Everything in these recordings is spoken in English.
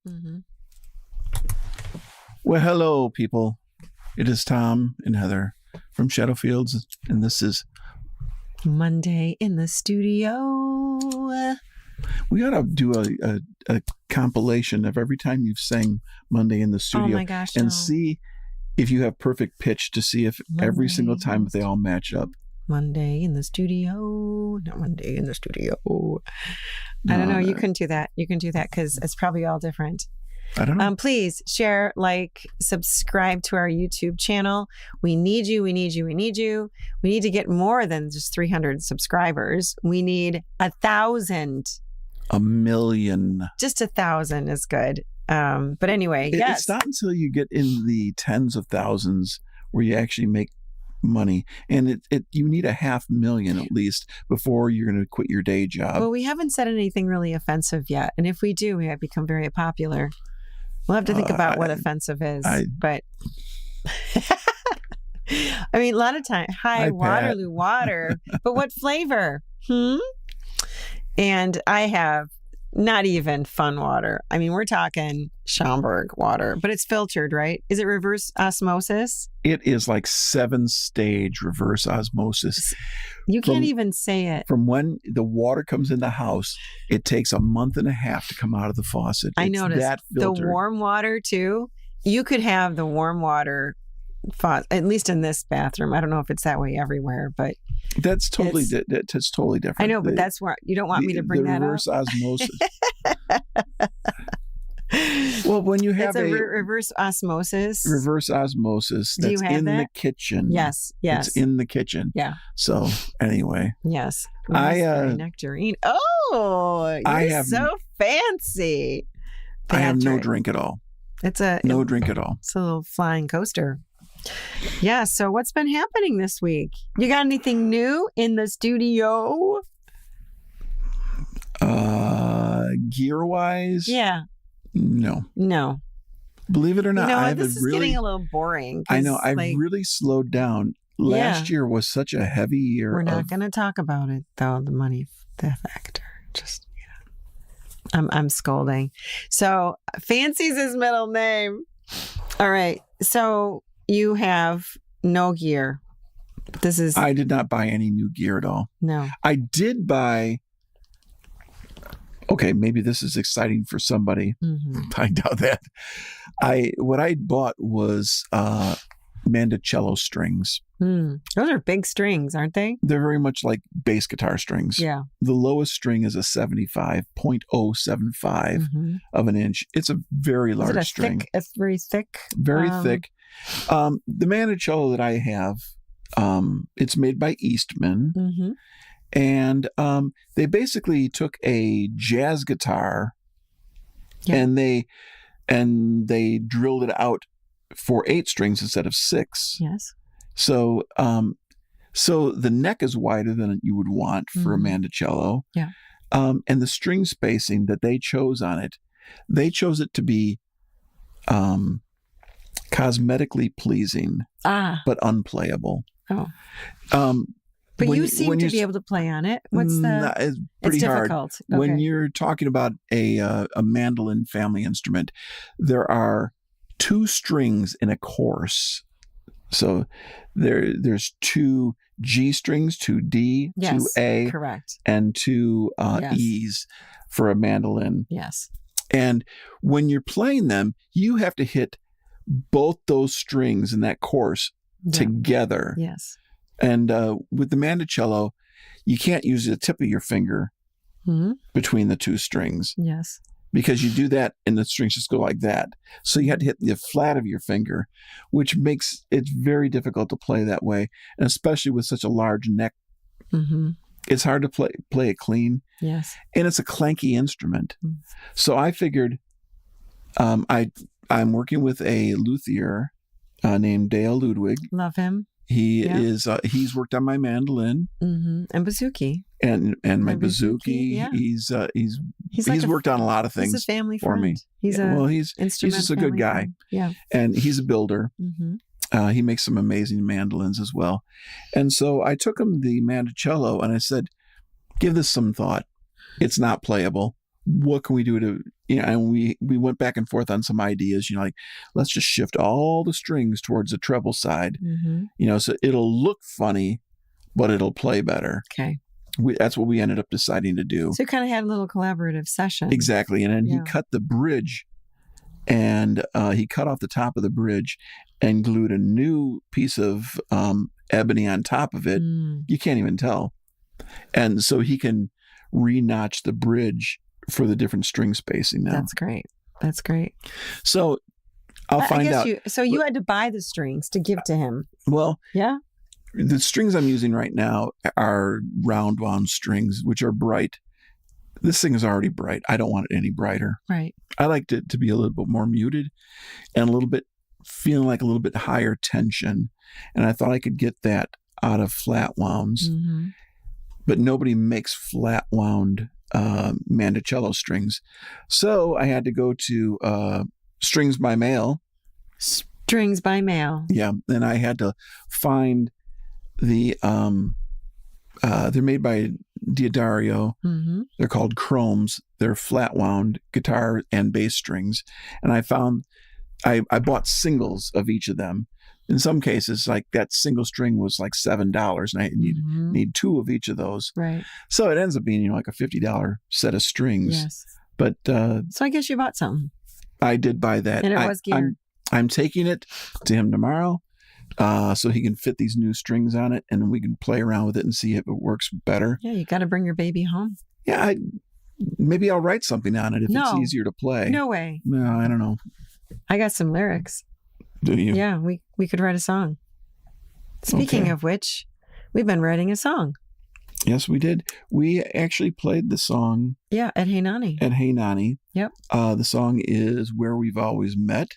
Mm-hmm. Well, hello, people. It is Tom and Heather from Shadowfields, and this is Monday in the studio. we ought to do a compilation of every time you've sang Monday in the studio, Oh my gosh! and no. see if you have perfect pitch to see if every single time they all match up. Monday in the studio, not Monday in the studio. I don't know. You can do that. You can do that because it's probably all different. I don't know. Please share, like, subscribe to our YouTube channel. We need you. We need you. We need you. We need to get more than just 300 subscribers. We need 1,000. 1 million. Just 1,000 is good. But anyway, yes. It's not until you get in the tens of thousands where you actually make money, and you need 500,000 at least before you're going to quit your day job. Well, we haven't said anything really offensive yet, and if we do, we have become very popular. We'll have to think about what offensive is, but I mean, a lot of time, hi Waterloo water, but what flavor? And I have not even fun water. I mean, we're talking Schaumburg water, but it's filtered, right? Is it reverse osmosis? It is like 7-stage reverse osmosis. You can't even say it. From when the water comes in the house, it takes a month and a half to come out of the faucet. I noticed the warm water too. You could have the warm water faucet, at least in this bathroom. I don't know if it's that way everywhere, but that's totally different. I know, but that's where you don't want me to bring that up. Reverse osmosis. Well, when you have a reverse osmosis. Reverse osmosis, that's in the kitchen. Yes. It's in the kitchen. Yeah. So anyway. Yes. Nectarine. Oh, you're so fancy. I have no drink at all. No drink at all. It's a little flying coaster. Yeah. So what's been happening this week? You got anything new in the studio? Gear-wise? Yeah. No. Believe it or not, this is getting a little boring. I know. I've really slowed down. Last year was such a heavy year. We're not going to talk about it, though. The factor. Just, I'm scolding. So, Fancy's his middle name. All right. So, you have no gear. I did not buy any new gear at all. No. I did buy. Okay, maybe this is exciting for somebody. Mm-hmm. I doubt that. What I bought was Mandocello strings. Those are big strings, aren't they? They're very much like bass guitar strings. Yeah. The lowest string is a 75.075 of an inch. It's a very large string. It's very thick. Very thick. The Mandocello that I have, it's made by Eastman. Mm-hmm. And they basically took a jazz guitar and they drilled it out for 8 strings instead of 6. Yes. So the neck is wider than you would want for a Mandocello. Yeah. And the string spacing that they chose on it, they chose it to be cosmetically pleasing, but unplayable. Oh. But you seem to be able to play on it. It's pretty hard. Okay. When you're talking about a mandolin family instrument, there are 2 strings in a course. So there's 2 G strings, 2 D, 2 A, correct, and 2 E's for a mandolin. Yes. And when you're playing them, you have to hit both those strings in that course together. Yes. And with the Mandocello, you can't use the tip of your finger between the 2 strings. Yes. Because you do that and the strings just go like that. So you had to hit the flat of your finger, which makes it very difficult to play that way. And especially with such a large neck, it's hard to play it clean. Yes. And it's a clanky instrument. So I figured I'm working with a luthier named Dale Ludwig. Love him. He's worked on my mandolin and bouzouki and my bouzouki. Yeah. He's worked on a lot of things. He's a family for friend. me. He's just a good guy. Friend. Yeah, and he's a builder. He makes some amazing mandolins as well. And so I took him the Mandocello and I said, "Give this some thought. It's not playable. what can we do to, and we went back and forth on some ideas, like, let's just shift all the strings towards the treble side, so it'll look funny, but it'll play better. Okay. That's what we ended up deciding to do. So you kind of had a little collaborative session. Exactly. And then he cut the bridge, and he cut off the top of the bridge and glued a new piece of ebony on top of it. You can't even tell. And so he can re-notch the bridge for the different string spacing now. That's great. That's great. So I'll find out. You had to buy the strings to give to him. Well, yeah. The strings I'm using right now are round wound strings, which are bright. This thing is already bright. I don't want it any brighter. Right. I liked it to be a little bit more muted and a little bit feeling like a little bit higher tension. And I thought I could get that out of flat wounds. But nobody makes flat wound mandocello strings. So I had to go to Strings by Mail. Strings by Mail. Yeah. And I had to find the they're made by Diodario. They're called Chromes. They're flat wound guitar and bass strings. And I found I bought singles of each of them. In some cases, like that single string was like $7, and I need two of each of those. Right. So it ends up being like a $50 set of strings. Yes. But so I guess you bought something. I did buy that, and it was gear. I'm taking it to him tomorrow. So he can fit these new strings on it, and we can play around with it and see if it works better. Yeah, you got to bring your baby home. Yeah, maybe I'll write something on it if it's easier to play. No way. No, I don't know. I got some lyrics. Do you? Yeah, we could write a song. Speaking of which, we've been writing a song. Yes, we did. We actually played the song. Yeah, at Hey Nani. At Hey Nani. Yep. The song is Where We've Always Met.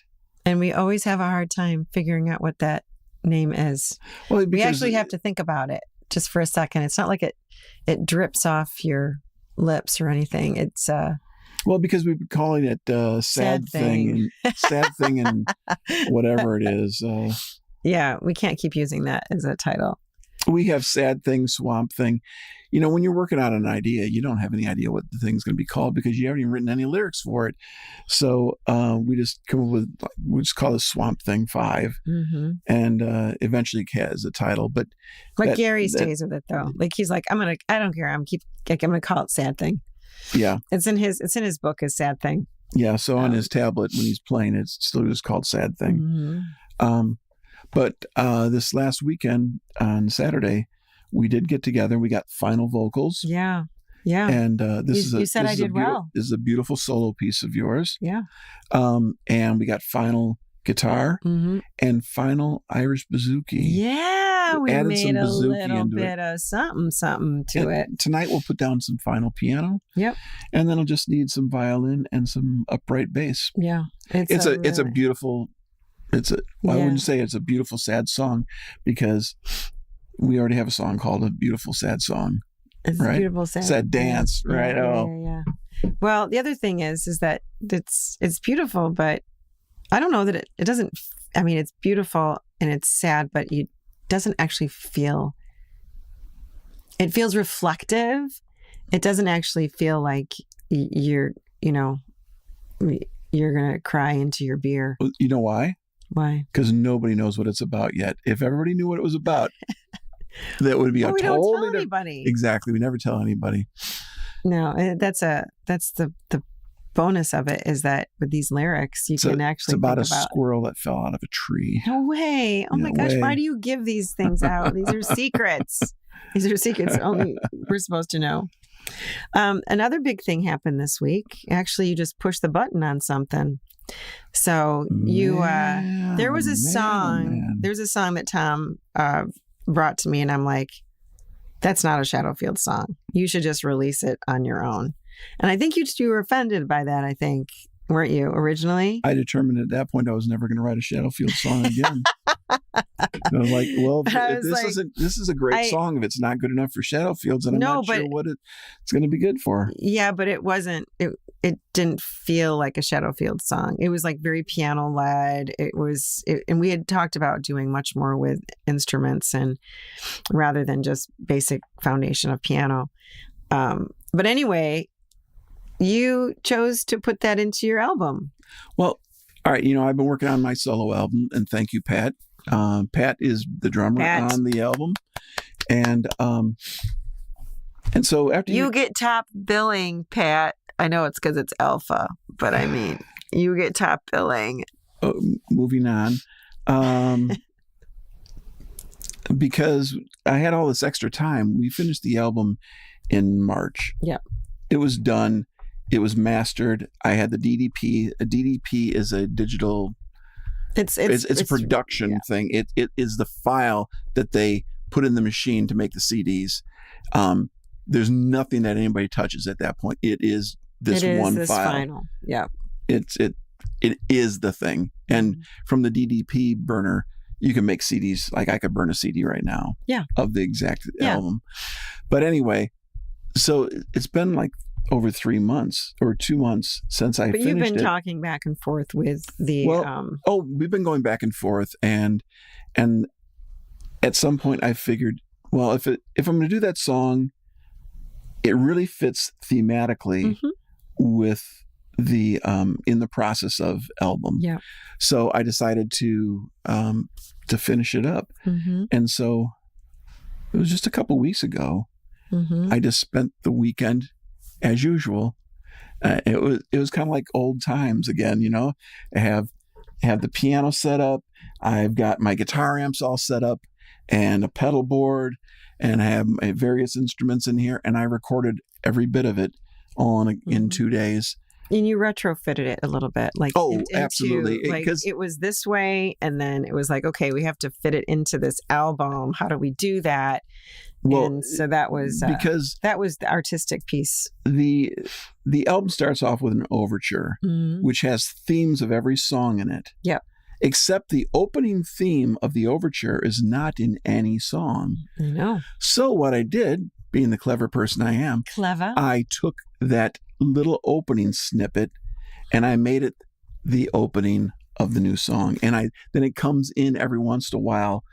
And we always have a hard time figuring out what that name is. Well, we actually have to think about it just for a second. It's not like it drips off your lips or anything. It's well, because we've been calling it sad thing and sad thing and whatever it is. Yeah, we can't keep using that as a title. We have sad thing, swamp thing. When you're working on an idea, you don't have any idea what the thing's going to be called because you haven't even written any lyrics for it. So we just come up with, we just call it Swamp Thing 5. And eventually it has a title. But Gary stays with it though. Like he's like, I don't care. I'm going to call it Sad Thing. Yeah. It's in his book as Sad Thing. Yeah. So on his tablet, when he's playing, it's still just called Sad Thing. But this last weekend on Saturday, we did get together. We got final vocals. Yeah. Yeah. And you said I did well. This is a beautiful solo piece of yours. Yeah. And we got final guitar and final Irish bouzouki. Yeah. We added made some a bouzouki little into bit of something to it. Tonight we'll put down some final piano. Yep. And then I'll just need some violin and some upright bass. Yeah. It's a beautiful. I wouldn't say it's a beautiful sad song because we already have a song called A Beautiful Sad Song. It's right? a beautiful sad dance, right? Yeah. Well, the other thing is that it's beautiful, but I don't know that it doesn't. I mean, it's beautiful and it's sad, but it doesn't actually feel. It feels reflective. It doesn't actually feel like you're gonna cry into your beer. You know why? Why? Because nobody knows what it's about yet. If everybody knew what it was about, that would be we don't tell anybody. Exactly. We never tell anybody. No, that's the bonus of it is that with these lyrics, you can actually it's about a squirrel that fell out of a tree. No way. Oh my gosh. Why do you give these things out? These are secrets. These are secrets only we're supposed to know. Another big thing happened this week. Actually, you just pushed the button on something. So there was a song. There's a song that Tom brought to me, and I'm like, that's not a Shadowfield song. You should just release it on your own. And I think you were offended by that, I think, weren't you, originally? I determined at that point I was never going to write a Shadowfield song again. I was like, well, this is a great song if it's not good enough for Shadowfields, and I'm not sure what it's going to be good for. Yeah, but it wasn't. It didn't feel like a Shadowfield song. It was like very piano led. And we had talked about doing much more with instruments and rather than just basic foundation of piano. But anyway, you chose to put that into your album. Well, all right. I've been working on my solo album, and thank you, Pat. Pat is the drummer on the album, and so after you get top billing, Pat. I know it's because it's Alpha, but I mean, you get top billing. Moving on, because I had all this extra time. We finished the album in March. Yeah, it was done. It was mastered. I had the DDP. A DDP is a digital. It's a production thing. It is the file that they put in the machine to make the CDs. There's nothing that anybody touches at that point. It is this one file. Final. Yeah. It is the thing. And from the DDP burner, you can make CDs. Like I could burn a CD right now. Yeah. Of the exact album. But anyway, so it's been like over 3 months or 2 months since I finished it. But you've been talking back and forth with the... we've been going back and forth. And at some point I figured, well, if I'm going to do that song, it really fits thematically with the in the process of album. Yeah. So I decided to finish it up. And so it was just a couple weeks ago. I just spent the weekend as usual. It was kind of like old times again, I have the piano set up. I've got my guitar amps all set up and a pedal board, and I have my various instruments in here, and I recorded every bit of it all in 2 days. And you retrofitted it a little bit, like absolutely, because it was this way, and then it was like, okay, we have to fit it into this album. How do we do that? Well, and so that was because that was the artistic piece. The album starts off with an overture, which has themes of every song in it. Yep. Except the opening theme of the overture is not in any song. I know. So what I did, being the clever person I am, I took that little opening snippet and I made it the opening of the new song. And then it comes in every once in a while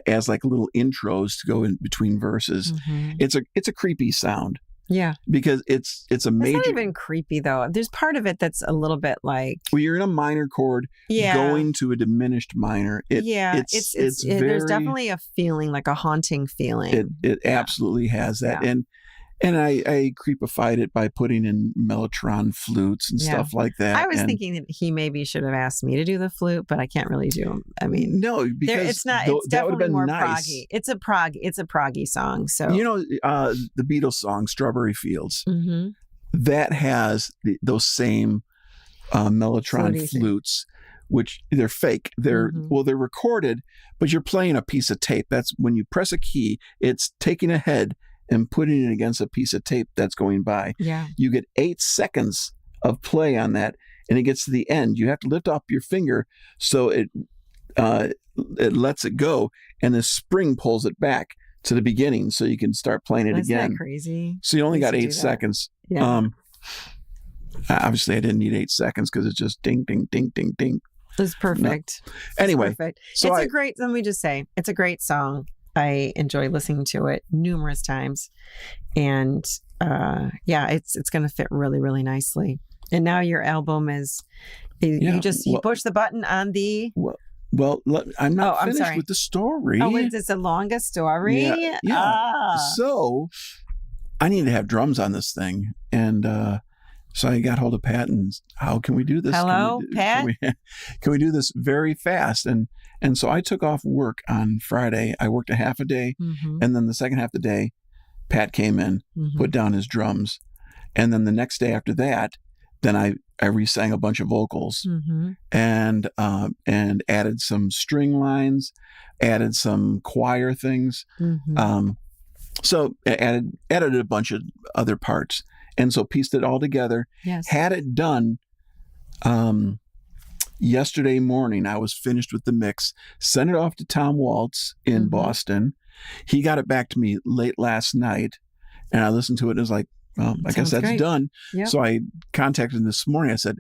as like little intros to go in between verses. It's a creepy sound. Yeah. Because it's a major... It's not even creepy, though. There's part of it that's a little bit like... Well, you're in a minor chord going to a diminished minor. It's very... There's definitely a feeling, like a haunting feeling. It absolutely has that. Yeah. And I creepified it by putting in mellotron flutes and stuff like that. I was thinking that he maybe should have asked me to do the flute, but I can't really do them. I mean, no, because it's not. It's definitely more proggy. It's a proggy song. So the Beatles song "Strawberry Fields" that has those same mellotron flutes, which they're fake. They're they're recorded, but you're playing a piece of tape. That's when you press a key, it's taking a head and putting it against a piece of tape that's going by. Yeah. You get 8 seconds of play on that, and it gets to the end. You have to lift up your finger so it lets it go, and the spring pulls it back to the beginning so you can start playing it again. Isn't that crazy? So you only got 8 seconds. Yeah. Obviously, I didn't need 8 seconds because it's just ding, ding, ding, ding, ding. It's perfect. No. Anyway. It's perfect. So let me just say, it's a great song. I enjoy listening to it numerous times, and it's going to fit really, really nicely. And now your album is you push the button on the. Well, I'm not finished with the story. Oh, it's the longest story. Yeah. So I need to have drums on this thing, and so I got hold of Pat and how can we do this? Hello, Pat. Can we do this very fast? And so I took off work on Friday. I worked a half a day, and then the second half of the day, Pat came in, put down his drums, and then the next day after that, then I re-sang a bunch of vocals and added some string lines, added some choir things. So I added a bunch of other parts, and so pieced it all together. Yes. Had it done. Yesterday morning, I was finished with the mix, sent it off to Tom Waltz in Boston. He got it back to me late last night, and I listened to it and was like, well, I guess that's great. Done. Yep. So I contacted him this morning. I said,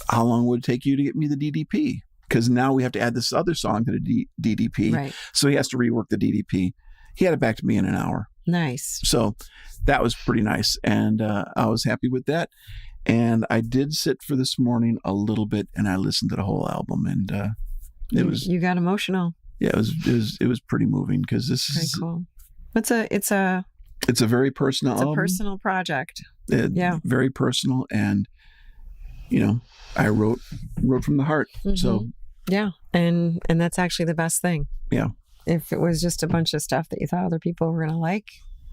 how long would it take you to get me the DDP? Because now we have to add this other song to the DDP. Right. So he has to rework the DDP. He had it back to me in an hour. Nice. So that was pretty nice. And I was happy with that. And I did sit for this morning a little bit and I listened to the whole album. And you got emotional. Yeah, it was pretty moving because this Very is cool. It's a very personal album. personal project. Very personal. And, I wrote from the heart. Mm-hmm. So yeah. And that's actually the best thing. Yeah. If it was just a bunch of stuff that you thought other people were going to like,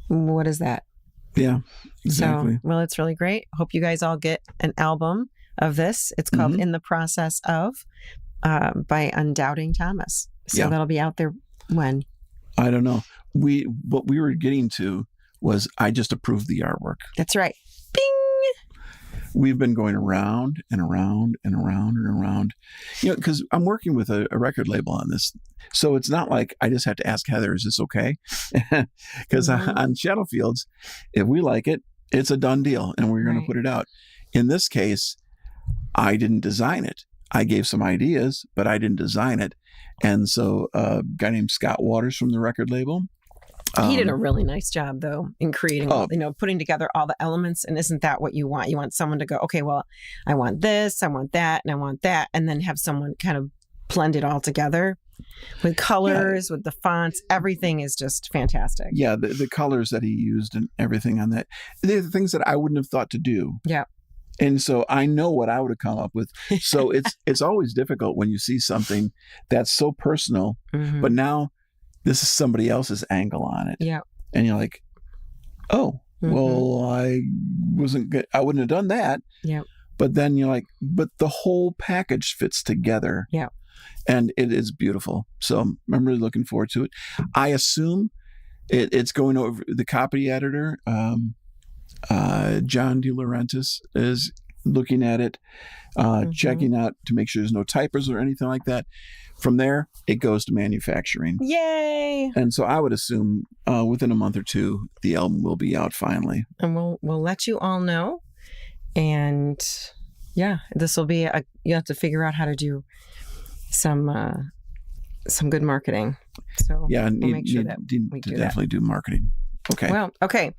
what is that? Yeah, exactly. So, well, it's really great. Hope you guys all get an album of this. It's called In the Process of by Undoubting Thomas. So that'll be out there when? I don't know. What we were getting to was I just approved the artwork. That's right. Bing! We've been going around and around and around and around, because I'm working with a record label on this. So it's not like I just have to ask Heather, is this okay? Because on Shadowfields, if we like it, it's a done deal and we're going to put it out. In this case, I didn't design it. I gave some ideas, but I didn't design it. And so a guy named Scott Waters from the record label, he did a really nice job, though, in creating, putting together all the elements. And isn't that what you want? You want someone to go, okay, well, I want this, I want that, and I want that. And then have someone kind of blend it all together with colors, with the fonts. Everything is just fantastic. Yeah, the colors that he used and everything on that. They're the things that I wouldn't have thought to do. Yeah. And so I know what I would have come up with. So it's always difficult when you see something that's so personal, but now this is somebody else's angle on it. Yeah. And you're like, oh, well, I wouldn't have done that. Yeah. But then you're like, but the whole package fits together. Yeah. And it is beautiful. So I'm really looking forward to it. I assume it's going over the copy editor. John DeLaurentis is looking at it, checking out to make sure there's no typos or anything like that. From there, it goes to manufacturing. Yay! And so I would assume within a month or two, the album will be out finally. And we'll let you all know. And this will be you have to figure out how to do some good marketing. So we'll make sure that we do definitely do marketing. Okay. Well, okay.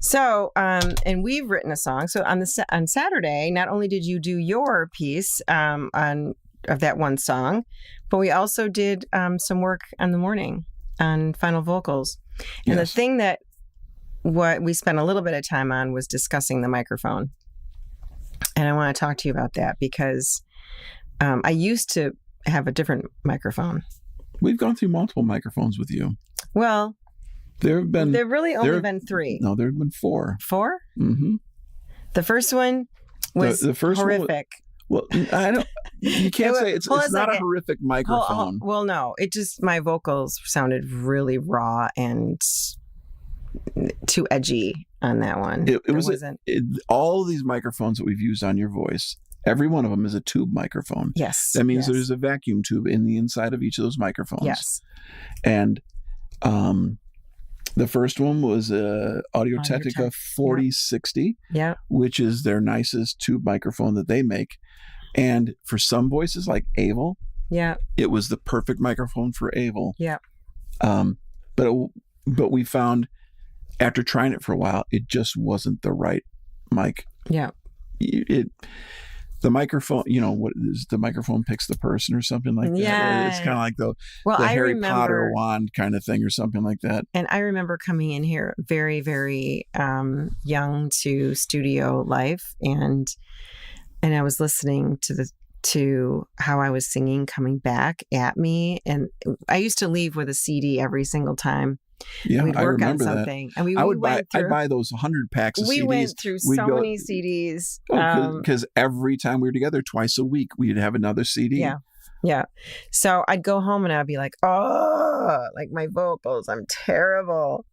So, and we've written a song. So on Saturday, not only did you do your piece of that one song, but we also did some work on the morning on final vocals. And the thing that what we spent a little bit of time on was discussing the microphone. And I want to talk to you about that because I used to have a different microphone. We've gone through multiple microphones with you. Well, there really only been 3. No, there have been 4. 4? Mm-hmm. The first one was the first horrific. Well, I don't. You can't say it's not a horrific microphone. Well, no, it just my vocals sounded really raw and too edgy on that one. It wasn't. All of these microphones that we've used on your voice, every one of them is a tube microphone. Yes, that means there's a vacuum tube in the inside of each of those microphones. Yes, and the first one was Audio-Technica 4060, which is their nicest tube microphone that they make. And for some voices like Avel, it was the perfect microphone for Avel. Yeah. But we found after trying it for a while, it just wasn't the right mic. Yeah. The microphone, what is the microphone picks the person or something like that? Yeah. It's kind of like the Harry Potter wand kind of thing or something like that. And I remember coming in here very, very young to studio life. And I was listening to how I was singing coming back at me. And I used to leave with a CD every single time. Yeah, we'd work on something, that. And I'd buy those 100 packs of CDs. We went through so many CDs. Because every time we were together, twice a week, we'd have another CD. Yeah. So I'd go home and I'd be like, oh, like my vocals, I'm terrible.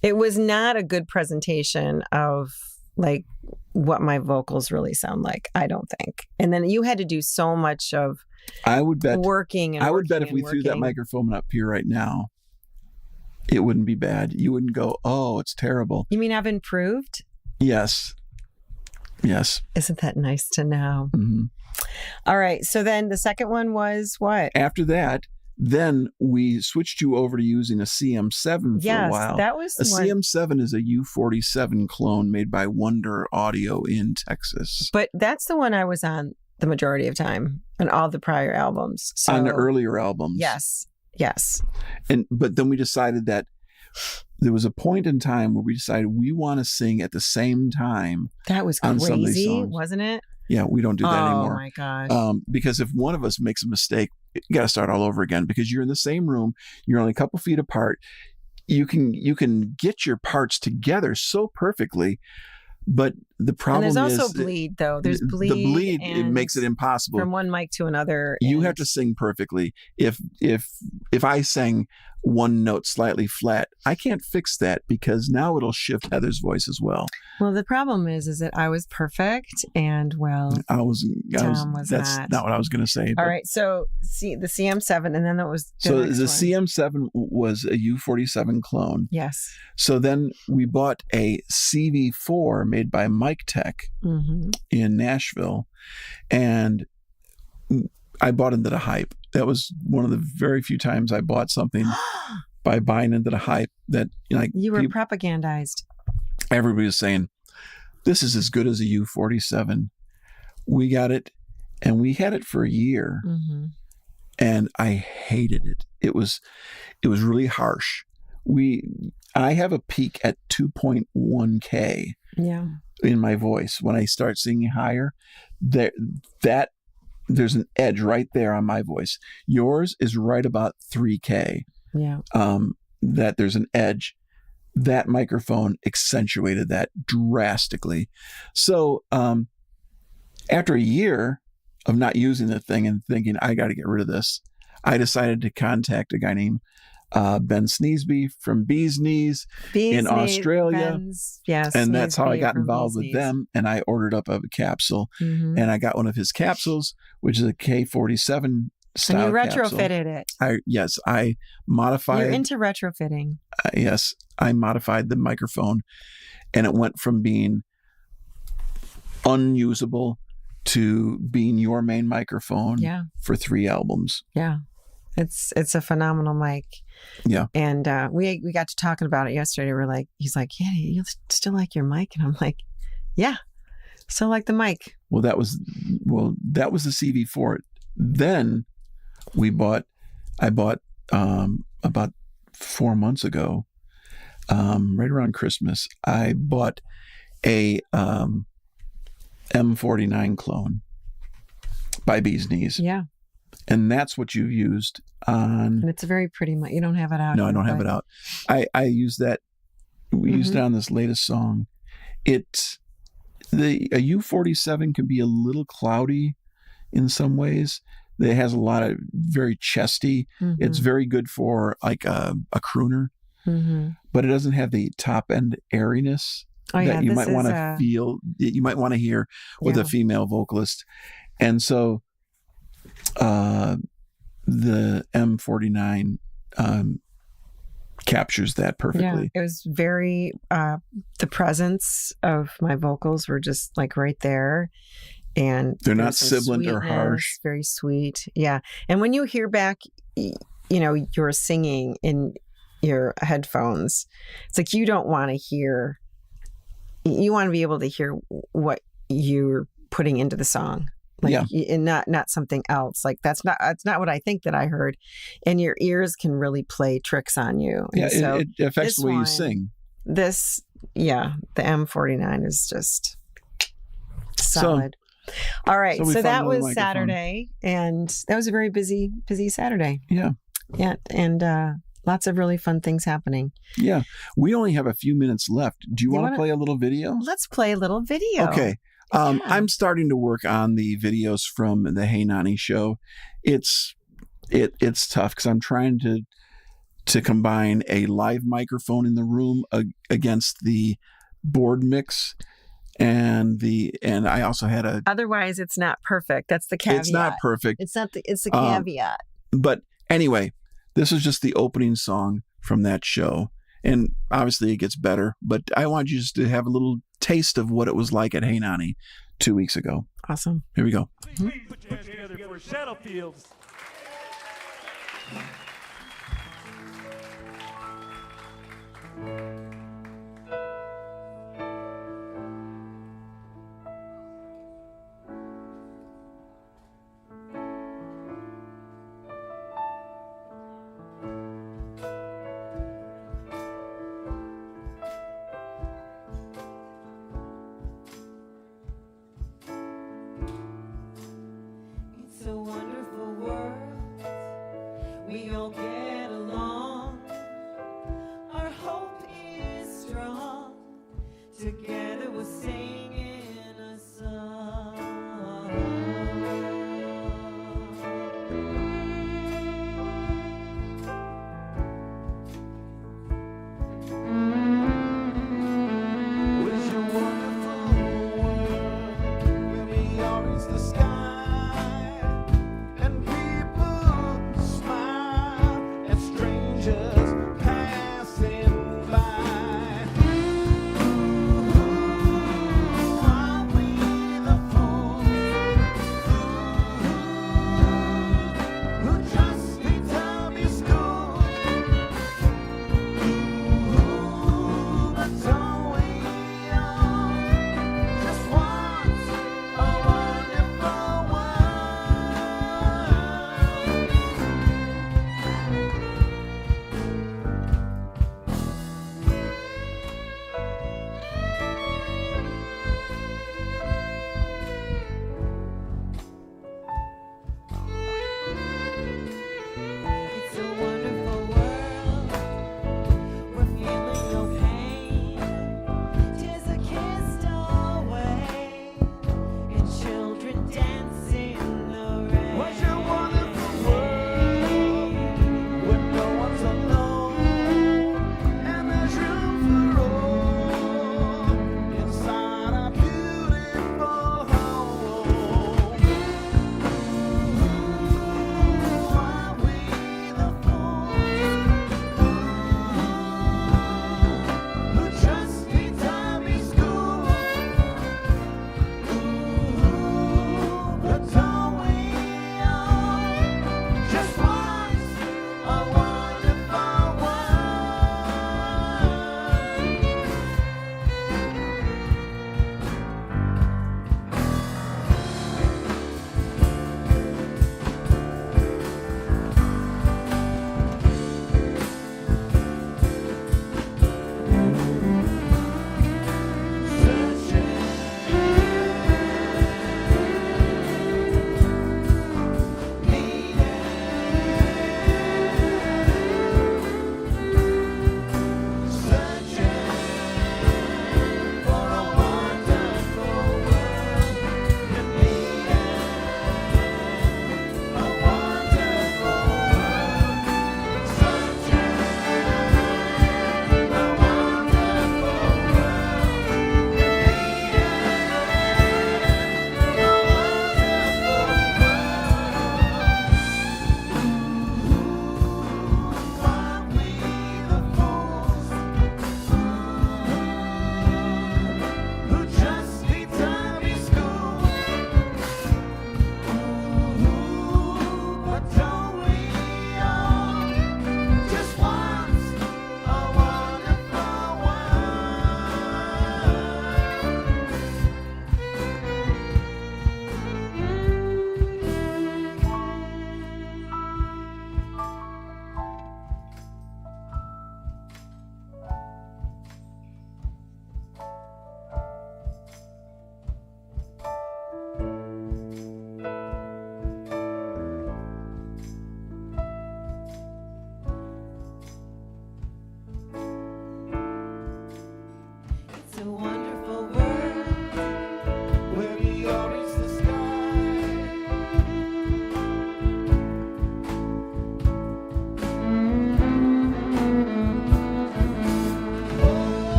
It was not a good presentation of like what my vocals really sound like, I don't think. And then you had to do so much of working if we threw that microphone up here right now, it wouldn't be bad. You wouldn't go, oh, it's terrible. You mean I've improved? Yes. Isn't that nice to know? Mm-hmm. All right. So then the second one was what? After that, Then we switched you over to using a CM7 for a while. That was a CM7 is a U47 clone made by Wonder Audio in Texas. But that's the one I was on the majority of time on all the prior albums. So, on the earlier albums. Yes. But then we decided that there was a point in time where we decided we want to sing at the same time. That was on some of these crazy, songs. wasn't it? Yeah, we don't do that anymore. Oh my gosh. Because if one of us makes a mistake, you got to start all over again because you're in the same room. You're only a couple feet apart. You can get your parts together so perfectly. But the problem is... And there's also bleed, though. There's bleed. The bleed, it makes it impossible. From one mic to another. You have to sing perfectly. If I sang one note slightly flat, I can't fix that because now it'll shift Heather's voice as well. Well, the problem is that I was perfect and, well, Tom was that's not what I was going to say. All right. So the CM7, and then that was the CM7 was a U47 clone. Yes. So then we bought a CV4 made by Mic Tech in Nashville, and I bought into the hype. That was one of the very few times I bought something by buying into the hype that you were propagandized. Everybody was saying, this is as good as a U47. We got it, and we had it for a year, and I hated it. It was really harsh. I have a peak at 2.1K in my voice. When I start singing higher, there's an edge right there on my voice. Yours is right about 3K. Yeah. That there's an edge. That microphone accentuated that drastically. So after a year of not using the thing and thinking, I got to get rid of this, I decided to contact a guy named Ben Sneesby from Bee's Knees in Australia. And that's how I got involved with them. And I ordered up a capsule and I got one of his capsules, which is a K47 style. And you retrofitted it. I modified. You're into retrofitting. Yes, I modified the microphone and it went from being unusable to being your main microphone for 3 albums. Yeah. It's a phenomenal mic. Yeah. And we got to talking about it yesterday. He's like, yeah, you still like your mic? And I'm like, yeah, still like the mic. Well, that was the CV4. Then I bought about 4 months ago, right around Christmas, I bought a M49 clone by Bee's Knees. Yeah. And that's what you used on. And it's a very pretty mic. You don't have it out. No, I don't have it out. I use that. We used it on this latest song. A U47 can be a little cloudy in some ways. It has a lot of very chesty. It's very good for like a crooner, but it doesn't have the top end airiness that you might want to feel. You might want to hear with a female vocalist, and so the M49 captures that perfectly. Yeah, it was very the presence of my vocals were just like right there. And they're not sibilant or harsh. Very sweet. Yeah. And when you hear back, you're singing in your headphones, it's like you don't want to hear, you want to be able to hear what you're putting into the song. And not something else. Like that's not what I think that I heard. And your ears can really play tricks on you. And so it affects the way you sing. The M49 is just solid. All right. So that was Saturday, and that was a very busy Saturday. Yeah. Yeah. And lots of really fun things happening. Yeah. We only have a few minutes left. Do you want to play a little video? Let's play a little video. Okay. I'm starting to work on the videos from the Hey Nani show. It's tough because I'm trying to combine a live microphone in the room against the board mix. And I also had otherwise it's not perfect. That's the caveat. It's not perfect. It's the caveat. But anyway, this is just the opening song from that show. And obviously it gets better, but I want you just to have a little taste of what it was like at Hey Nani 2 weeks ago. Awesome. Here we go. Please put your hands together for Shadowfields. It's a wonderful world. We all get along. Our hope is strong. Together we'll sing in a song. It's a wonderful world where we all reach the sky and people smile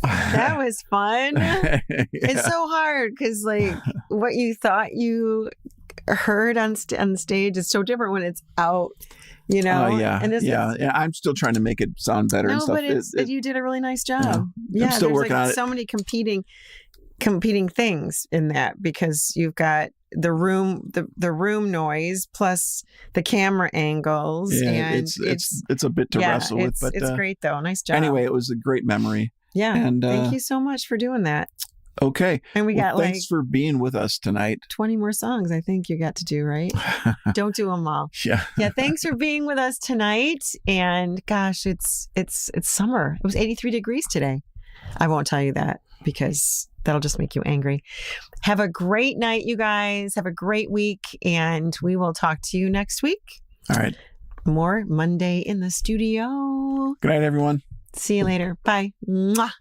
That was fun. Yeah. It's so hard because, like, what you thought you heard on the stage is so different when it's out, you know? Yeah. And Yeah. I'm still trying to make it sound better and no, stuff. but you did a really nice job. Yeah. I'm still there's working on it. So many competing things in that, because you've got the room noise plus the camera angles. Yeah, and it's a bit to wrestle with, but it's great though. Nice job. Anyway, it was a great memory. Yeah. And thank you so much for doing that. Okay. And we got thanks for being with us tonight. 20 more songs I think you got to do, right? Don't do them all. Yeah. Yeah. Thanks for being with us tonight. And gosh, it's summer. It was 83 degrees today. I won't tell you that because that'll just make you angry. Have a great night, you guys. Have a great week. And we will talk to you next week. All right. More Monday in the studio. Good night, everyone. See you later. Bye. Mwah.